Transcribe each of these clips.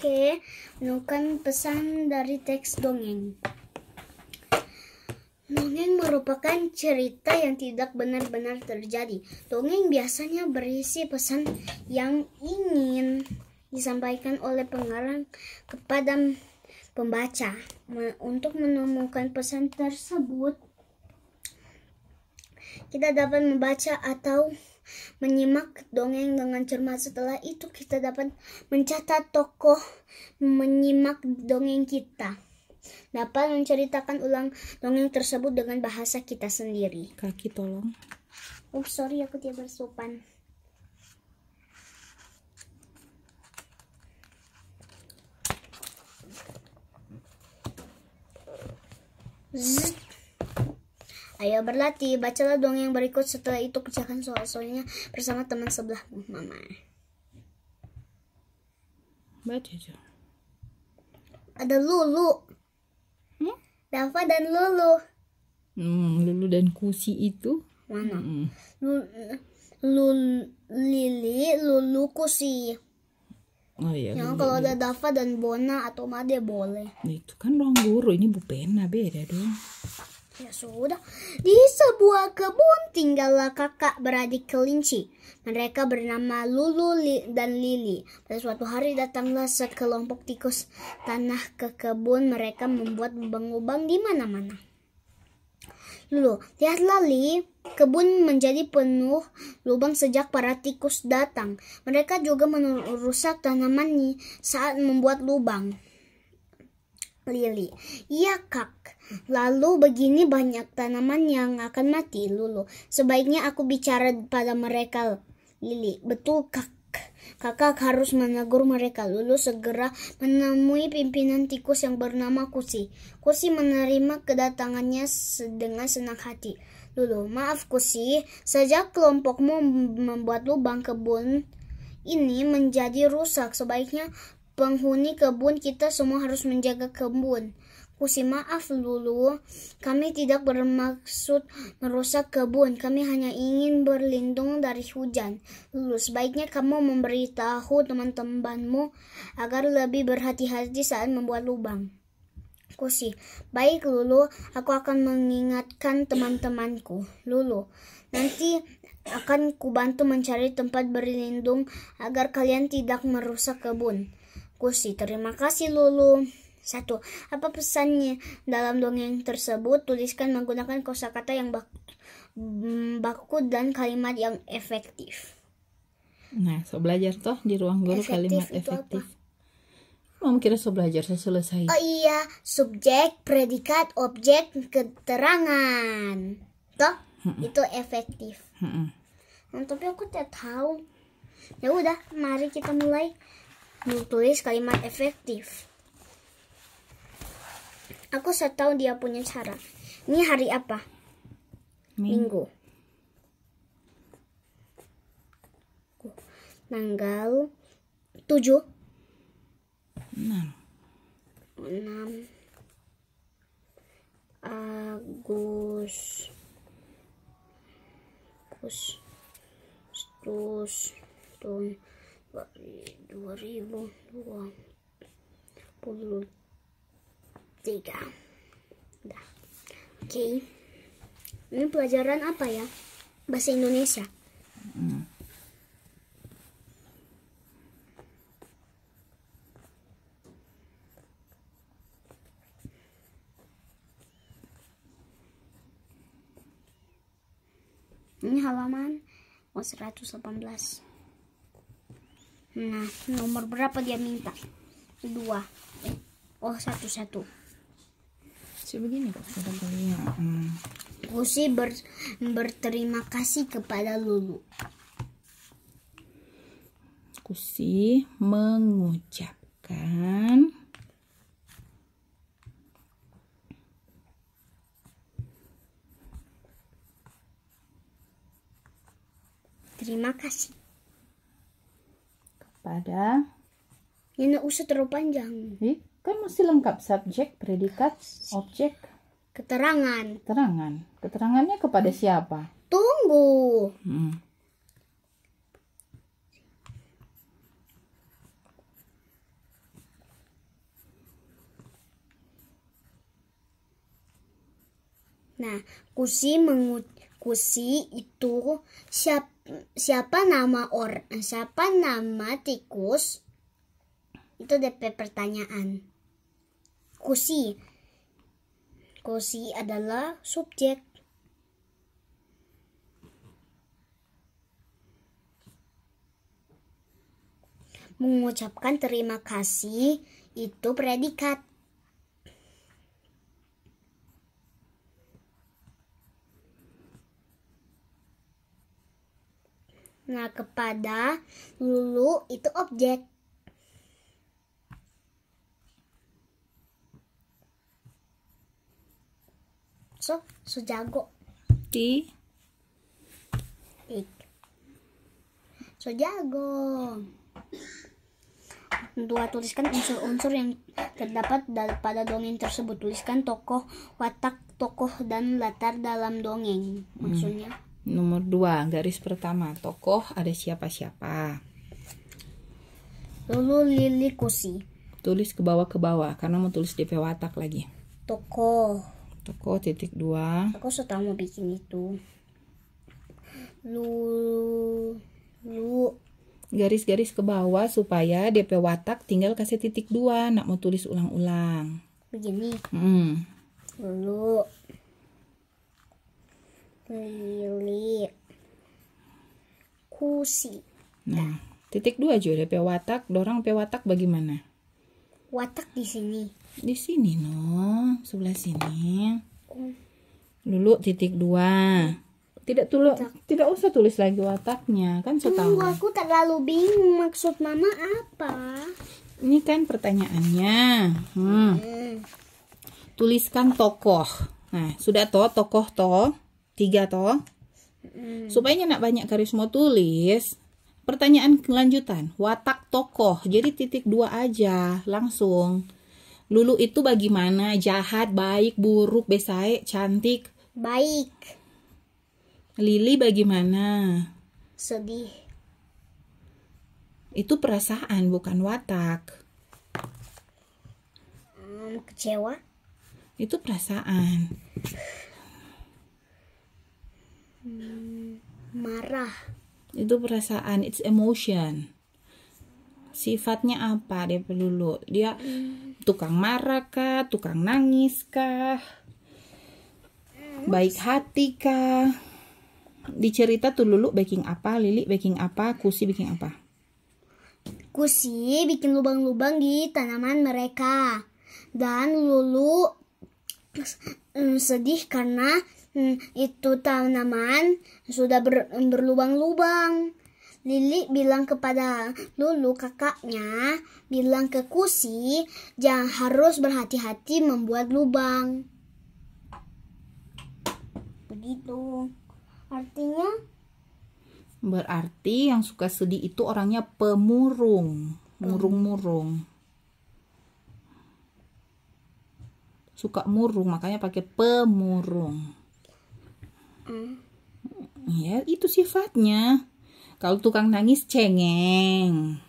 Oke, menemukan pesan dari teks dongeng. Dongeng merupakan cerita yang tidak benar-benar terjadi. Dongeng biasanya berisi pesan yang ingin disampaikan oleh pengarang kepada pembaca. Untuk menemukan pesan tersebut, kita dapat membaca atau menyimak dongeng dengan cermat. Setelah itu kita dapat mencatat tokoh menyimak dongeng kita. Dapat menceritakan ulang dongeng tersebut dengan bahasa kita sendiri. Kaki tolong. Oh sorry, aku tidak bersopan. Zzz. Ayo berlatih, bacalah dongeng berikut. Setelah itu kerjakan soal-soalnya bersama teman sebelahmu, Mama. Baca aja. Ada Lulu, Dava dan Lulu. Lulu dan Kusi itu Mana? Lili, Lulu, Kusi. Oh iya. Yang kalau ada Dava dan Bona atau Made boleh. Nah, itu kan ruang guru, ini Bu Pena, beda dong. Ya sudah. Di sebuah kebun tinggallah kakak beradik kelinci. Mereka bernama Lulu dan Lili. Pada suatu hari datanglah sekelompok tikus tanah ke kebun. Mereka membuat lubang-lubang di mana-mana. Lulu, lihatlah Li, kebun menjadi penuh lubang sejak para tikus datang. Mereka juga merusak tanaman saat membuat lubang. Lili, iya kak. Lalu begini banyak tanaman yang akan mati. Lulu, sebaiknya aku bicara pada mereka. Lili, betul kak. Kakak harus menegur mereka. Lulu segera menemui pimpinan tikus yang bernama Kusi. Kusi menerima kedatangannya dengan senang hati. Lulu, maaf Kusi, sejak kelompokmu membuat lubang kebun ini menjadi rusak. Sebaiknya penghuni kebun kita semua harus menjaga kebun. Kusi, maaf Lulu, kami tidak bermaksud merusak kebun. Kami hanya ingin berlindung dari hujan. Lulu, sebaiknya kamu memberitahu teman-temanmu agar lebih berhati-hati saat membuat lubang. Kusi, baik Lulu, aku akan mengingatkan teman-temanku. Lulu, nanti akan kubantu mencari tempat berlindung agar kalian tidak merusak kebun. Kusi, terima kasih Lulu. 1. Apa pesannya dalam dongeng tersebut? Tuliskan menggunakan kosakata yang baku dan kalimat yang efektif. Nah, so belajar toh di ruang guru kalimat efektif. Mau kira so belajar so selesai. Oh iya, subjek, predikat, objek, keterangan. Toh, itu efektif. Tapi aku tidak tahu. Ya udah, mari kita mulai menulis kalimat efektif. Aku tahu dia punya cara. Ini hari apa? Minggu. Tanggal 7. 6 Agustus tahun 2023. Oke. Ini pelajaran apa ya? Bahasa Indonesia. Ini halaman 118. Nah, nomor berapa dia minta? 2. Oh, 1. Sebegini kok sudah kalian. Kusi berterima kasih kepada Lulu. Kusi mengucapkan terima kasih kepada. Ini usah terlalu panjang. Kan mesti lengkap subjek, predikat, objek, keterangan. Keterangannya kepada siapa? Tunggu. Nah, Kusi itu siapa nama tikus? Itu DP pertanyaan. Kusi adalah subjek. Mengucapkan terima kasih itu predikat. Nah, kepada Lulu itu objek. So jago. So jago. Dua, tuliskan unsur-unsur yang terdapat pada dongeng tersebut. Tuliskan tokoh, watak tokoh, dan latar dalam dongeng. Maksudnya. Nomor 2, garis pertama. Tokoh ada siapa-siapa. Lulu, Lili, Kusi. Tulis ke bawah karena mau tulis DP watak lagi. Tokoh titik 2. Aku sudah mau bikin itu. Lu garis-garis ke bawah supaya DP watak tinggal kasih titik 2. Nak mau tulis ulang-ulang begini. Lulu, Lili, Kusi. Nah, titik 2 juga DP watak. Dorang DP watak bagaimana? Watak di sini. Di sini sebelah sini. Lulu titik 2. Tidak usah tulis lagi wataknya, kan tahu. Aku terlalu bingung maksud mama apa. Ini kan pertanyaannya. Tuliskan tokoh. Nah, sudah tokoh 3 Supaya nak banyak garis mau tulis. Pertanyaan kelanjutan, watak tokoh. Jadi titik 2 aja, langsung. Lulu itu bagaimana? Jahat, baik, buruk, besae, cantik? Baik. Lili bagaimana? Sedih. Itu perasaan, bukan watak. Kecewa. Itu perasaan. Marah. Itu perasaan, it's emotion. Sifatnya apa dia dulu? Dia tukang marah kah? Tukang nangis kah? Baik hati kah? Dicerita tuh Lulu baking apa, Lili baking apa, Kusi bikin apa? Kusi bikin lubang-lubang di tanaman mereka. Dan Lulu sedih karena itu tanaman sudah berlubang-lubang. Lili bilang kepada Lulu, kakaknya, bilang ke Kusi, jangan harus berhati-hati membuat lubang. Begitu. Artinya? Berarti yang suka sedih itu orangnya pemurung. Murung-murung. Suka murung, makanya pakai pemurung. Ya, itu sifatnya. Kalau tukang nangis cengeng.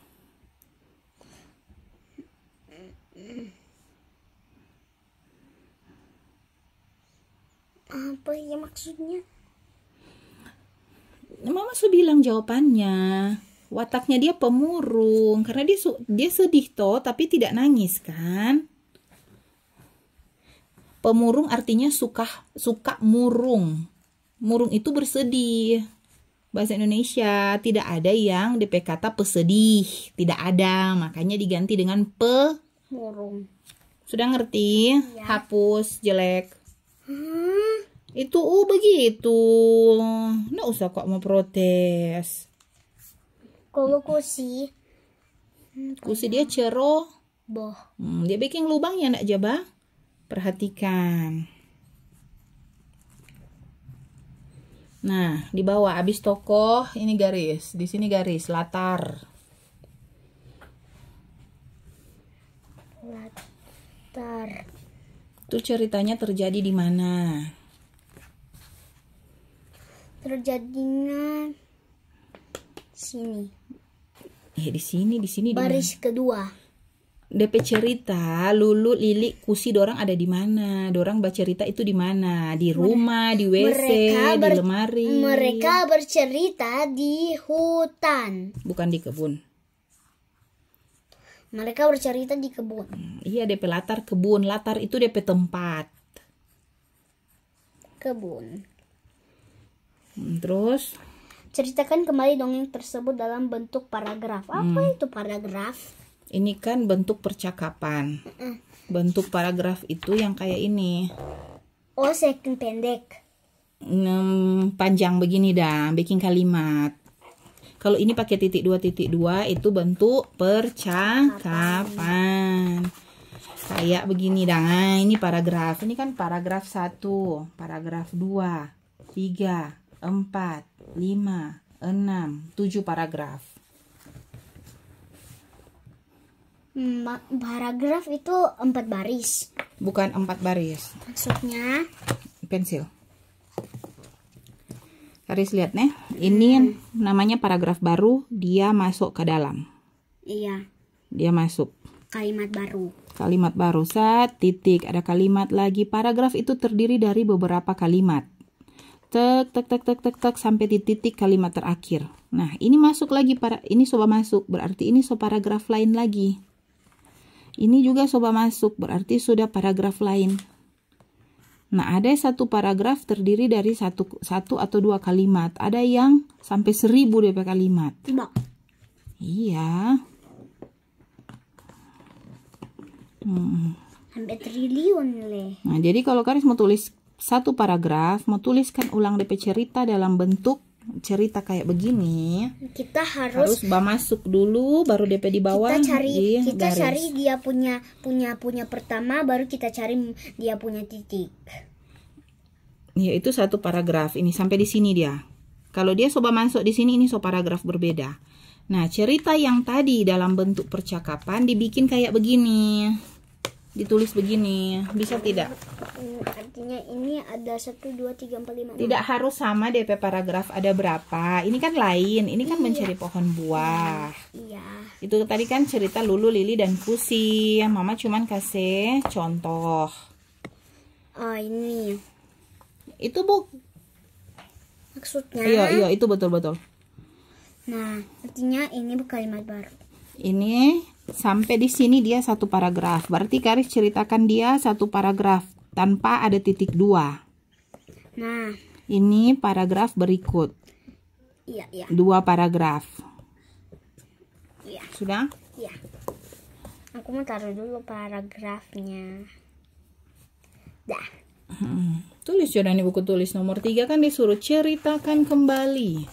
Apa ya maksudnya? Mama sudah bilang jawabannya. Wataknya dia pemurung karena dia sedih tapi tidak nangis kan? Pemurung artinya suka murung. Murung itu bersedih. Bahasa Indonesia tidak ada yang DP kata pesedih, tidak ada, makanya diganti dengan pemurung. Sudah ngerti? Ya. Hapus jelek. Itu begitu. Nggak usah kok mau protes. Kalau Kusi dia boh. Dia bikin lubang ya nak jabah. Perhatikan. Nah, di bawah abis tokoh ini garis, di sini garis latar. Itu ceritanya terjadi di mana? Terjadinya sini. Di sini baris kedua. DP cerita Lulu, Lili, Kusi dorang ada di mana? Dorang bercerita itu di mana? Di rumah, di WC, di lemari. Mereka bercerita di hutan. Bukan di kebun. Mereka bercerita di kebun. Iya, DP latar kebun. Latar itu DP tempat. Kebun. Terus ceritakan kembali dongeng tersebut dalam bentuk paragraf. Apa itu paragraf? ini kan bentuk percakapan. Bentuk paragraf itu yang kayak ini. Oh, second pendek. Panjang begini dah, bikin kalimat. Kalau ini pakai titik 2 itu bentuk percakapan. Kayak begini dah. Nah, ini paragraf. Ini kan paragraf 1, paragraf 2, 3, 4, 5, 6, 7 paragraf. Paragraf itu 4 baris. Bukan 4 baris. Maksudnya pensil. Haris lihat nih. Ini namanya paragraf baru. Dia masuk ke dalam. Iya. Dia masuk. Kalimat baru. Kalimat baru. Titik. Ada kalimat lagi. Paragraf itu terdiri dari beberapa kalimat. Tek sampai di titik kalimat terakhir. Nah, ini masuk lagi ini coba masuk. Berarti ini paragraf lain lagi. Ini juga coba masuk, berarti sudah paragraf lain. Nah, ada satu paragraf terdiri dari satu atau 2 kalimat. Ada yang sampai 1000 DP kalimat. Tidak. Iya. Sampai triliun leh. Nah, jadi kalau Karis mau tulis satu paragraf, mau tuliskan ulang DP cerita dalam bentuk cerita kayak begini, kita harus masuk dulu, baru DP di bawah. Kita cari dia punya pertama, baru kita cari dia punya titik. Ya, itu satu paragraf. Ini sampai di sini dia. Kalau dia coba masuk di sini, ini paragraf berbeda. Nah, cerita yang tadi dalam bentuk percakapan dibikin kayak begini. Ditulis begini, bisa tidak? Artinya ini ada 1, 2, 3, 4, 5, 6. Tidak harus sama DP paragraf ada berapa. Ini kan lain, ini kan mencari pohon buah. Iya. Itu tadi kan cerita Lulu, Lili, dan Kusi. Mama cuman kasih contoh. Oh, ini. Itu maksudnya. Iya, itu betul-betul. Nah, artinya ini kalimat baru. Ini sampai di sini dia satu paragraf. Berarti Karis ceritakan dia satu paragraf tanpa ada titik 2. Nah, ini paragraf berikut. Iya. 2 paragraf. Iya. Sudah? Iya. Aku mau taruh dulu paragrafnya. Dah. Tulis sudah nih buku tulis nomor 3 kan disuruh ceritakan kembali.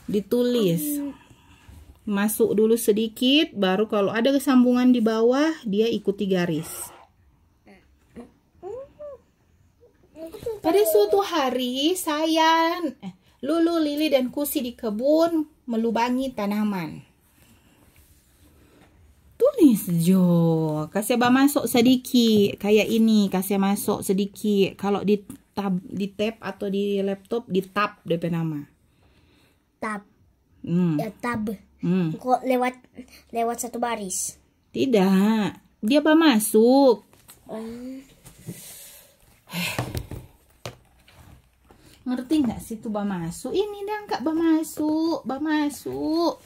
Ditulis. Masuk dulu sedikit, baru kalau ada kesambungan di bawah, dia ikuti garis. Pada suatu hari, Lulu, Lili, dan Kusi di kebun melubangi tanaman. Tulis Jo, kasih masuk sedikit, kayak ini, kasih masuk sedikit. Kalau di tab atau di laptop, di tab DP nama. Tab. Ya, tab. Kok lewat satu baris? Tidak, dia masuk. Ngerti nggak sih tuh masuk? Ini dah nggak masuk.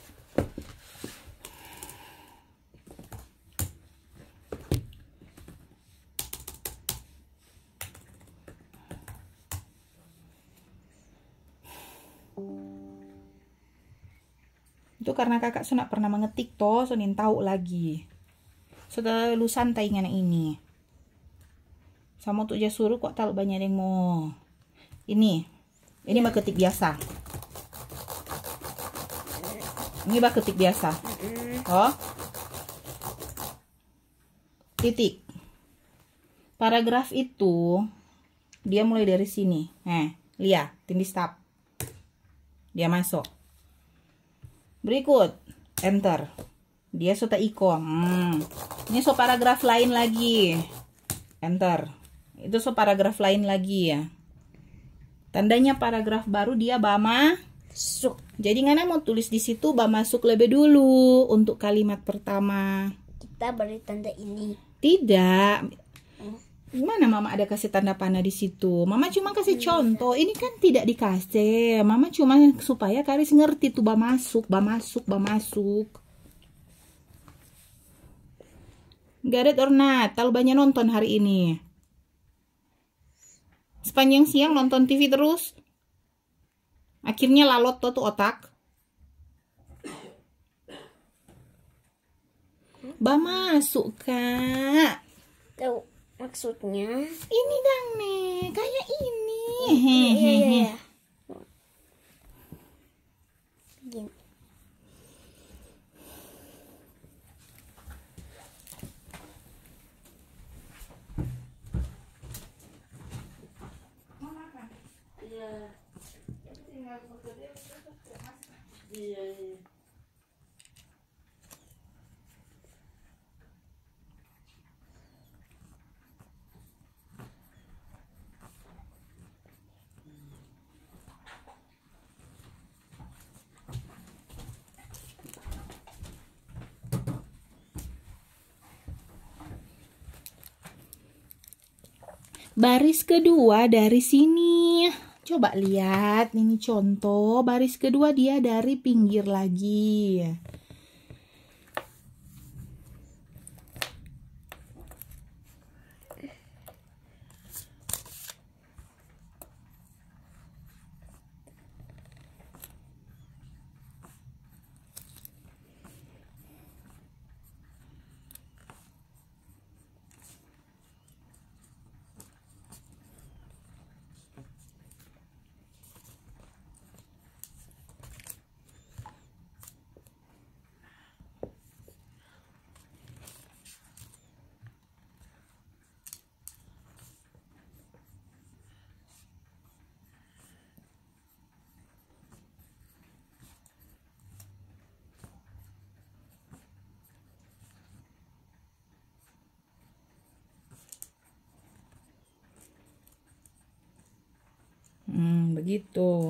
Itu karena kakak sudah pernah mengetik toh, Sonin tahu lagi. Sudah lu santai dengan ini. Sama tuh suruh kok tahu banyak yang mau. Ini mah ketik biasa. Ini mah ketik biasa. Oh. Titik. Paragraf itu dia mulai dari sini. Lihat, tindis tab. Dia masuk. Berikut, enter. Dia sudah ikon. Ini paragraf lain lagi. Enter. Itu paragraf lain lagi ya. Tandanya paragraf baru dia masuk. Jadi ngana mau tulis di situ masuk lebih dulu untuk kalimat pertama. kita beri tanda ini. Tidak. Gimana Mama ada kasih tanda panah di situ? Mama cuma kasih contoh. Ini kan tidak dikasih. Mama cuma supaya Karis ngerti tuh ba masuk. Got it or not? Terlalu banyak nonton hari ini. Sepanjang siang nonton TV terus. Akhirnya lalot tuh otak. Ba masuk, Kak. Tahu maksudnya? Ini dang nih, kayak ini. Iya. Begini. Baris kedua dari sini. Coba lihat, ini contoh. Baris kedua dia dari pinggir lagi. Begitu.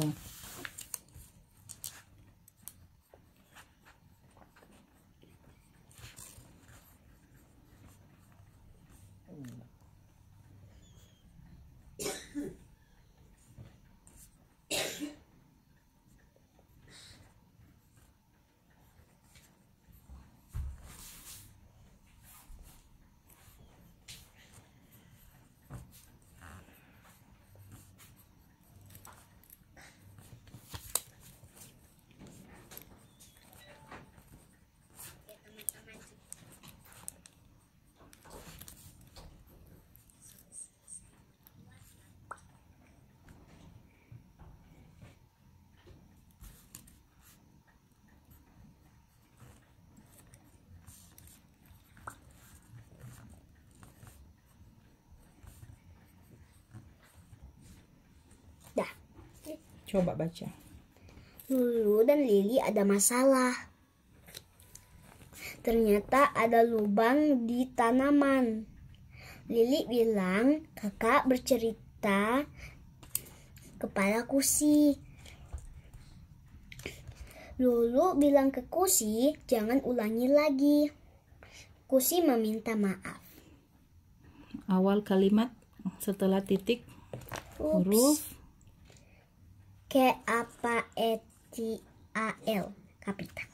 Dah. Coba baca. Lulu dan Lili ada masalah. Ternyata ada lubang di tanaman. Lili bilang kakak bercerita kepada Kusi. Lulu bilang ke Kusi jangan ulangi lagi. Kusi meminta maaf. Awal kalimat setelah titik huruf K-A-P-I-T-A-L kapital.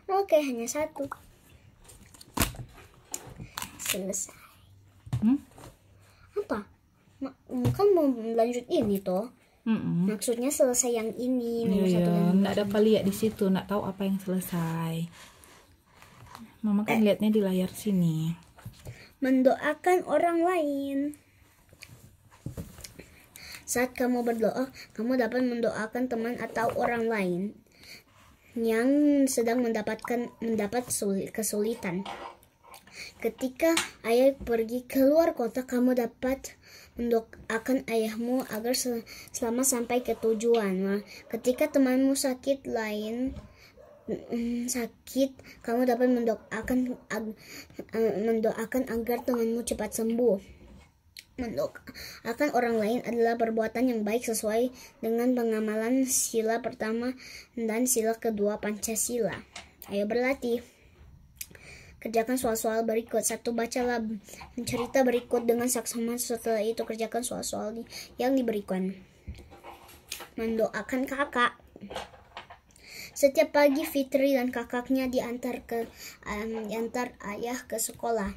Oke, hanya satu. Selesai. Apa? Kan mau lanjut ini toh. Maksudnya selesai yang ini nomor satu dan nomor nggak dapat lihat di situ, nggak tahu apa yang selesai. Mama kan lihatnya di layar sini. Mendoakan orang lain. Saat kamu berdoa, kamu dapat mendoakan teman atau orang lain yang sedang mendapat kesulitan. Ketika ayah pergi keluar kota, kamu dapat mendoakan ayahmu agar selamat sampai ke tujuan. Ketika temanmu sakit, kamu dapat mendoakan agar temanmu cepat sembuh. Mendoakan orang lain adalah perbuatan yang baik sesuai dengan pengamalan sila pertama dan sila kedua Pancasila. Ayo berlatih. Kerjakan soal-soal berikut. 1. Bacalah cerita berikut dengan saksama. Setelah itu kerjakan soal-soal yang diberikan. Mendoakan kakak. Setiap pagi Fitri dan kakaknya diantar ayah ke sekolah.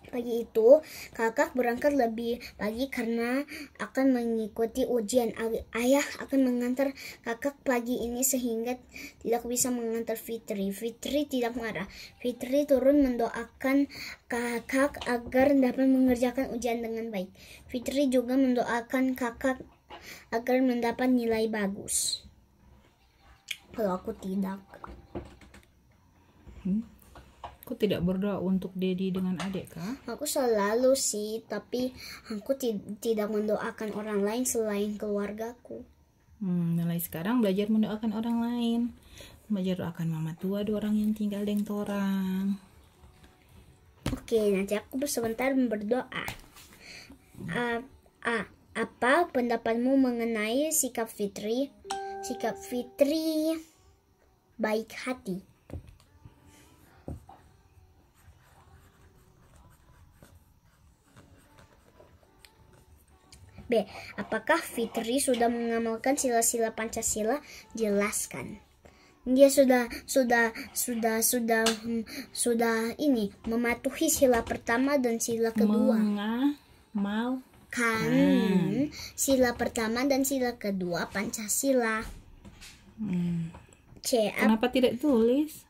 Pagi itu, kakak berangkat lebih pagi karena akan mengikuti ujian. Ayah akan mengantar kakak pagi ini sehingga tidak bisa mengantar Fitri. Fitri tidak marah. Fitri turun mendoakan kakak agar dapat mengerjakan ujian dengan baik. Fitri juga mendoakan kakak agar mendapat nilai bagus. Kalau aku tidak. Kok tidak berdoa untuk Dedi dengan adik kah? Aku selalu sih, tapi aku tidak mendoakan orang lain selain keluargaku. Mulai sekarang belajar mendoakan orang lain. Belajar doakan mama tua, 2 orang yang tinggal dengan torang. Oke, nanti aku sebentar berdoa. Apa pendapatmu mengenai sikap Fitri? Sikap Fitri baik hati. B. Apakah Fitri sudah mengamalkan sila-sila Pancasila? Jelaskan. Dia sudah ini mematuhi sila pertama dan sila kedua. Sila pertama dan sila kedua Pancasila. C. Kenapa tidak tulis?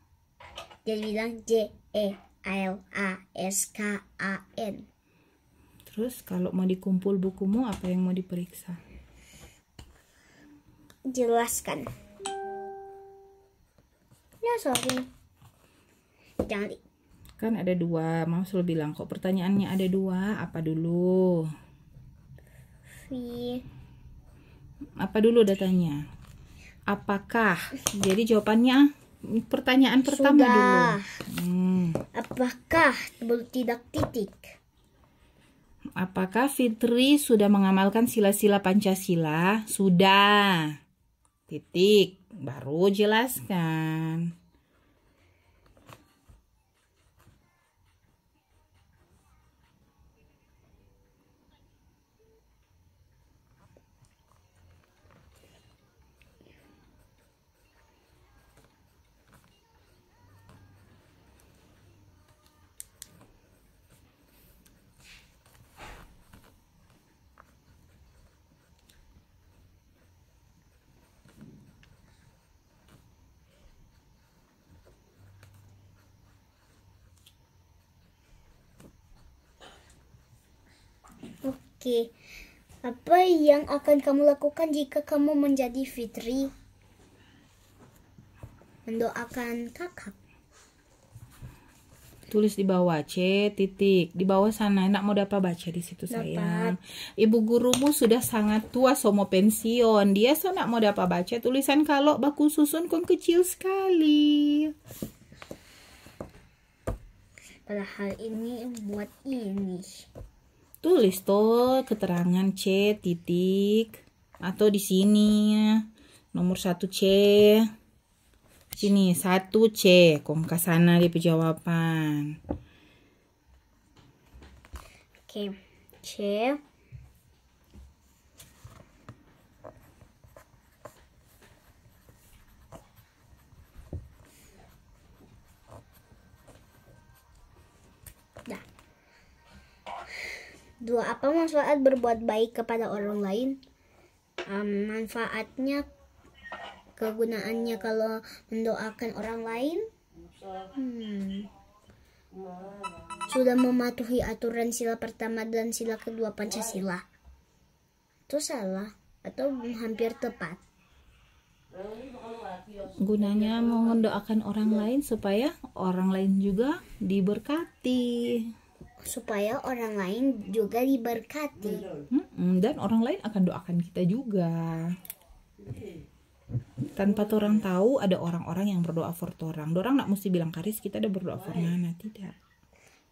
Dia bilang JELASKAN. Terus kalau mau dikumpul bukumu, apa yang mau diperiksa? Jelaskan. Ya, sorry. Jangan. Kan ada 2. Mau selalu bilang kok pertanyaannya ada 2. Apa dulu? Apa dulu datanya? Apakah? Jadi jawabannya pertanyaan pertama dulu. Apakah tidak titik? Apakah Fitri sudah mengamalkan sila-sila Pancasila? Sudah. Titik. Baru jelaskan. Oke. Apa yang akan kamu lakukan jika kamu menjadi Fitri? Mendoakan kakak. Tulis di bawah C titik. Di bawah sana. Nak mau dapat baca di situ sayang. Ibu gurumu sudah sangat tua, mau pensiun. Dia nak mau dapat baca tulisan kalau baku susun kon kecil sekali. Padahal ini buat ini. Tulis tuh keterangan C titik atau di sini nomor 1 C. Sini 1 C, kong ke sana di jawaban. Oke, C. Dah. 2. Apa manfaat berbuat baik kepada orang lain? Manfaatnya, kegunaannya kalau mendoakan orang lain, sudah mematuhi aturan sila pertama dan sila kedua Pancasila. Itu salah atau hampir tepat? Gunanya mau mendoakan orang lain supaya orang lain juga diberkati. Supaya orang lain juga diberkati. Dan orang lain akan doakan kita juga. Tanpa orang tahu ada orang-orang yang berdoa for orang. Dorang nak mesti bilang Karis kita ada berdoa for Nana, tidak.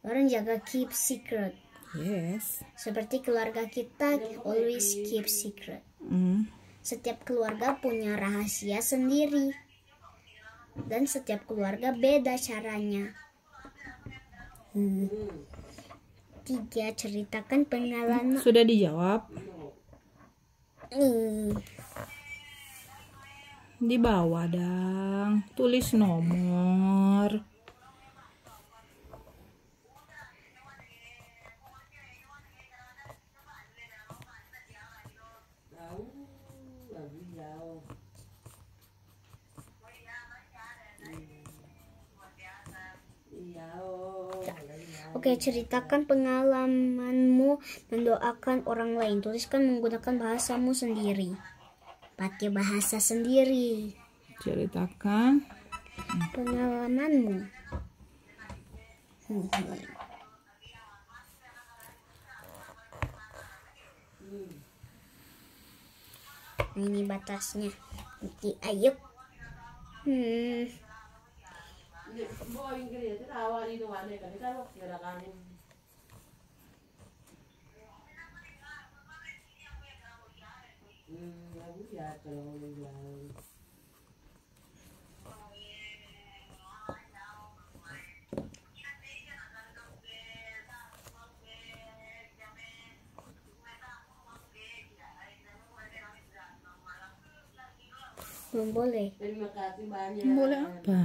Orang jaga keep secret. Yes. Seperti keluarga kita always keep secret. Setiap keluarga punya rahasia sendiri. Dan setiap keluarga beda caranya. 3. Ceritakan pengalaman. Sudah dijawab. Di bawah dang, tulis nomor. Oke, ceritakan pengalamanmu mendoakan orang lain. Tuliskan menggunakan bahasamu sendiri. Pakai bahasa sendiri. Ceritakan pengalamanmu. Ini batasnya. Nanti ayo. Belum boleh. Terima kasih banyak. boleh apa?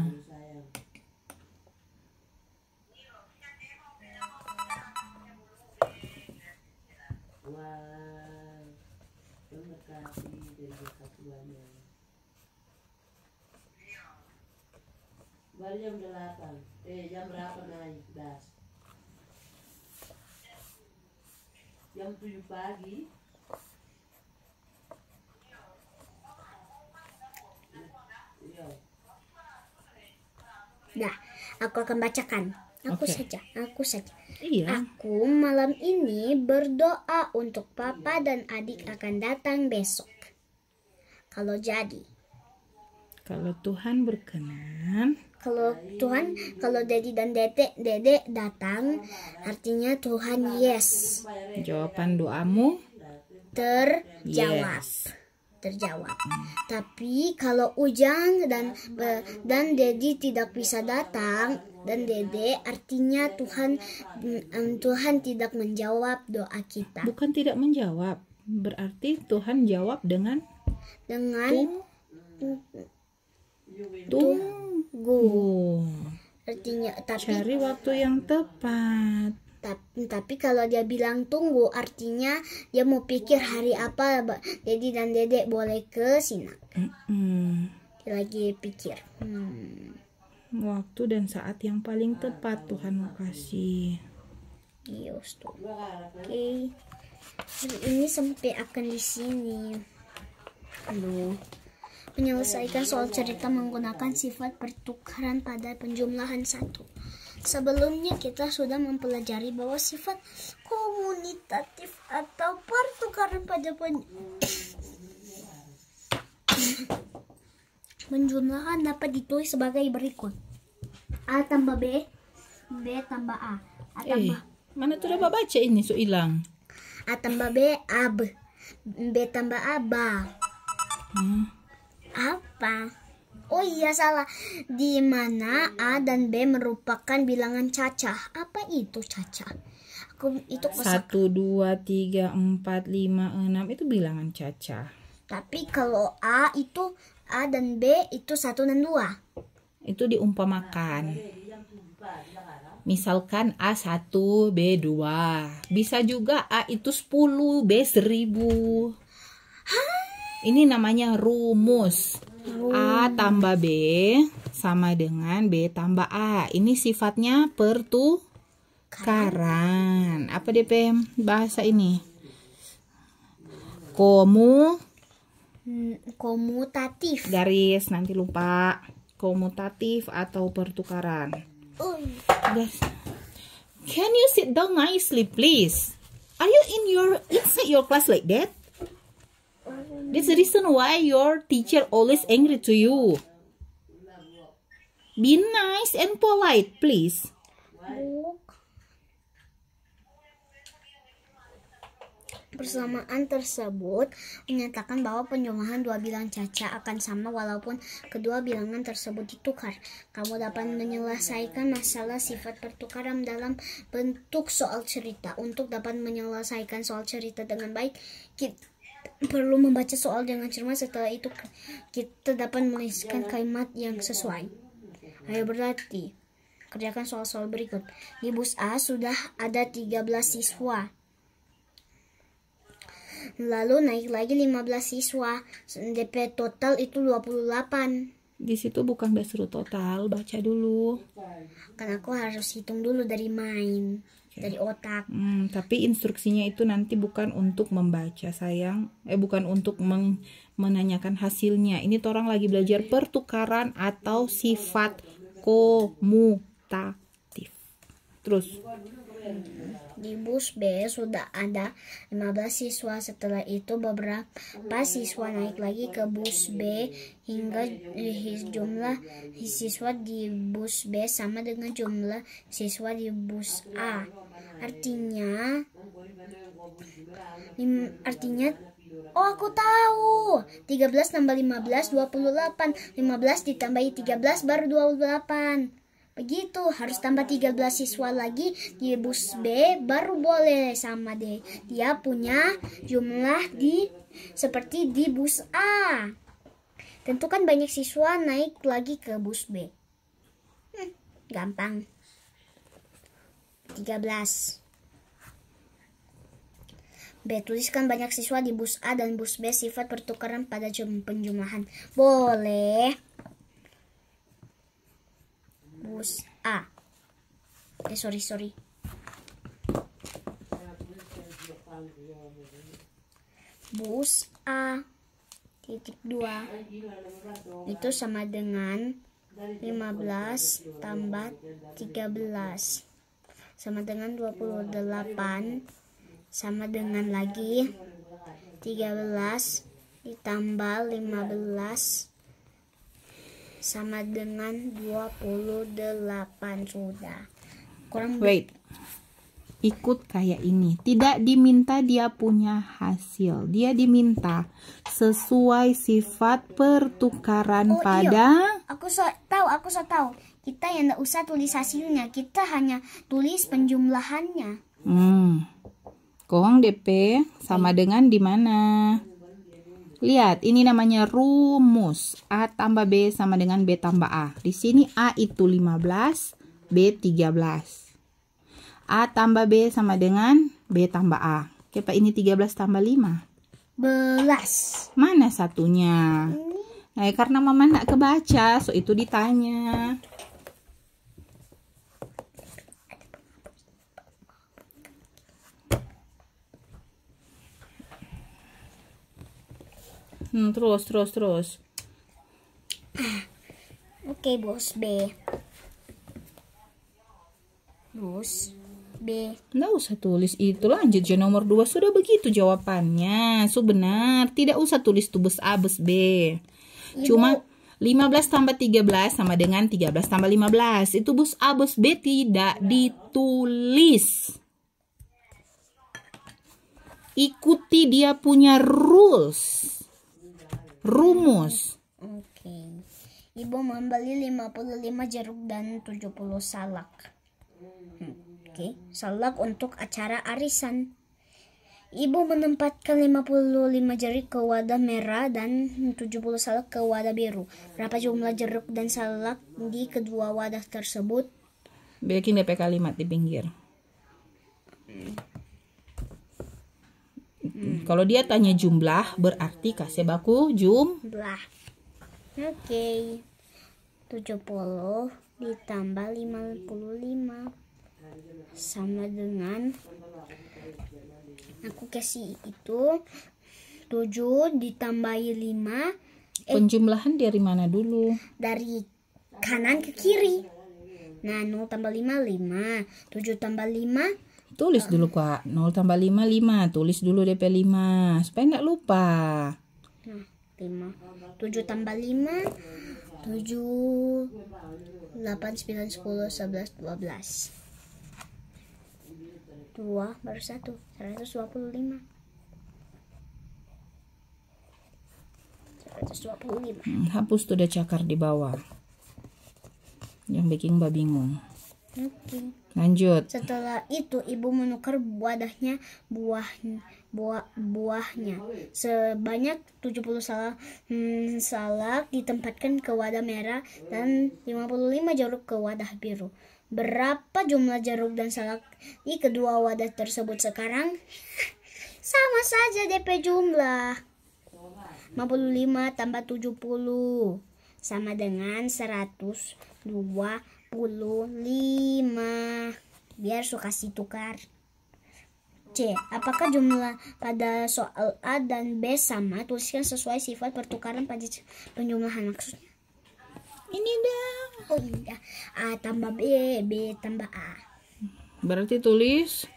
Wah, terima kasih banyak. Baru jam 8. Jam berapa naik das? Jam 7 pagi. Nah, aku akan bacakan. Aku Oke. saja. Iya. Aku malam ini berdoa untuk papa dan adik akan datang besok. Kalau Tuhan berkenan. Kalau Dedi dan Dede datang, artinya Tuhan yes. Jawaban doamu Terjawab. yes. Tapi kalau Ujang dan Dedi tidak bisa datang dan Dede, artinya Tuhan tidak menjawab doa kita. Bukan tidak menjawab, berarti Tuhan jawab dengan tunggu. Artinya Cari waktu yang tepat. tapi kalau dia bilang tunggu, artinya dia mau pikir hari apa Dedi dan Dede boleh ke Sinak. Dia lagi pikir. Waktu dan saat yang paling tepat Tuhan mau kasih. Yes, tuh. Oke. Hari ini sampai akan di sini. Menyelesaikan soal cerita menggunakan sifat pertukaran pada penjumlahan 1. Sebelumnya kita sudah mempelajari bahwa sifat komunitatif atau pertukaran pada penjumlahan dapat ditulis sebagai berikut. A tambah B, B tambah A. Mana tuh udah baca ini so hilang. A tambah B, AB. B tambah A, BA. Apa? Oh iya, salah. Di mana A dan B merupakan bilangan cacah. Apa itu cacah? Itu 1, 2, 3, 4, 5, 6 itu bilangan cacah. Tapi kalau A dan B itu 1 dan 2. Itu diumpamakan. Misalkan A1, B2. Bisa juga A itu 10, B 1000. Ini namanya rumus. A tambah B sama dengan B tambah A. Ini sifatnya pertukaran. Apa DP bahasa ini? Komutatif. Garis, nanti lupa. Komutatif atau pertukaran. Guys, can you sit down nicely, please? Are you inside your class like that? That's the reason why your teacher always angry to you. Be nice and polite, please. Persamaan tersebut menyatakan bahwa penjumlahan dua bilang caca akan sama walaupun kedua bilangan tersebut ditukar. Kamu dapat menyelesaikan masalah sifat pertukaran dalam bentuk soal cerita. Untuk dapat menyelesaikan soal cerita dengan baik, kita perlu membaca soal dengan cermat. Setelah itu kita dapat menuliskan kalimat yang sesuai. Ayo berlatih. Kerjakan soal-soal berikut. Di bus A sudah ada 13 siswa. Lalu naik lagi 15 siswa. DP total itu 28. Di situ bukan disuruh total, baca dulu. Kan aku harus hitung dulu dari main, dari otak. Tapi instruksinya itu nanti bukan untuk membaca sayang, bukan untuk menanyakan hasilnya. Ini orang lagi belajar pertukaran atau sifat komutatif. Terus. Di bus B sudah ada 15 siswa. Setelah itu beberapa siswa naik lagi ke bus B hingga jumlah siswa di bus B sama dengan jumlah siswa di bus A. Artinya oh aku tahu. 13 tambah 15 28. 15 ditambahi 13 baru 28. Begitu, harus tambah 13 siswa lagi di bus B baru boleh sama deh. Dia punya jumlah seperti di bus A. Tentukan banyak siswa naik lagi ke bus B. Gampang. 13. B. Tuliskan banyak siswa di bus A dan bus B. Sifat pertukaran pada penjumlahan. Boleh. Bus A. Sorry. Bus A titik 2 itu sama dengan 15 tambah 13 sama dengan 28 sama dengan lagi 13 ditambah 15 sama dengan 28 sudah. Wait. Ikut kayak ini. Tidak diminta dia punya hasil. Dia diminta sesuai sifat pertukaran pada. Iya. Aku tahu. Kita yang enggak usah tulis hasilnya. Kita hanya tulis penjumlahannya. Kohong DP sama dengan di mana? Lihat, ini namanya rumus. A tambah B sama dengan B tambah A. Di sini A itu 15, B 13. A tambah B sama dengan B tambah A. Oke, Pak, ini 13 tambah 5. 11. Mana satunya? Nah, karena Mama nggak kebaca, so itu ditanya. Terus. Oke, bus B. Bus B. Nggak usah tulis itu, lanjut aja nomor 2. Sudah begitu jawabannya. Benar. Tidak usah tulis tuh bus A, bus B. Cuma 15 tambah 13 sama dengan 13 tambah 15. Itu bus A, bus B tidak ditulis. Ikuti dia punya rumus. Oke. Ibu membeli 55 jeruk dan 70 salak. Oke, salak untuk acara arisan. Ibu menempatkan 55 jeruk ke wadah merah dan 70 salak ke wadah biru. Berapa jumlah jeruk dan salak di kedua wadah tersebut? Bikin DP kalimat di pinggir. Kalau dia tanya jumlah, berarti kasih baku jumlah. Oke. 70 ditambah 55 sama dengan, aku kasih itu 7 ditambahi 5. Penjumlahan dari mana dulu? Dari kanan ke kiri. Nah, 0 tambah 5 5. 7 tambah 5. Tulis dulu Kak. 0 tambah 5 5. Tulis dulu DP 5 supaya nggak lupa. Nah, 5. 7 tambah 5 7 8 9 10 11 12. 2 baru 1 125. 125. Hapus tuh udah cakar di bawah. Yang bikin Mbak bingung. Oke. Lanjut. Setelah itu ibu menukar buahnya sebanyak 70 salak ditempatkan ke wadah merah dan 55 jeruk ke wadah biru. Berapa jumlah jeruk dan salak di kedua wadah tersebut sekarang? Sama saja DP jumlah. 55 tambah 70 sama dengan 125. Biar suka si tukar. C. Apakah jumlah pada soal A dan B sama? Tuliskan sesuai sifat pertukaran pada penjumlahan maksudnya. Ini dah. Oh iya. A tambah B, B tambah A. Berarti tulis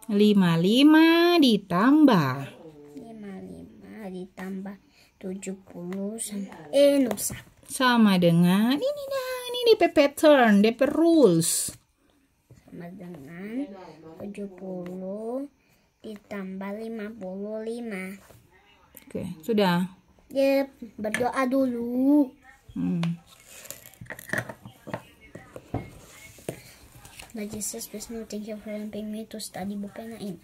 55 ditambah 55 ditambah 70 nusa. sama dengan ini dah. Ini DP pattern, DP rules. Sama dengan 70 ditambah 55. Oke, sudah. Yep, berdoa dulu. Lord Jesus, please, thank you for helping me to study buku ini.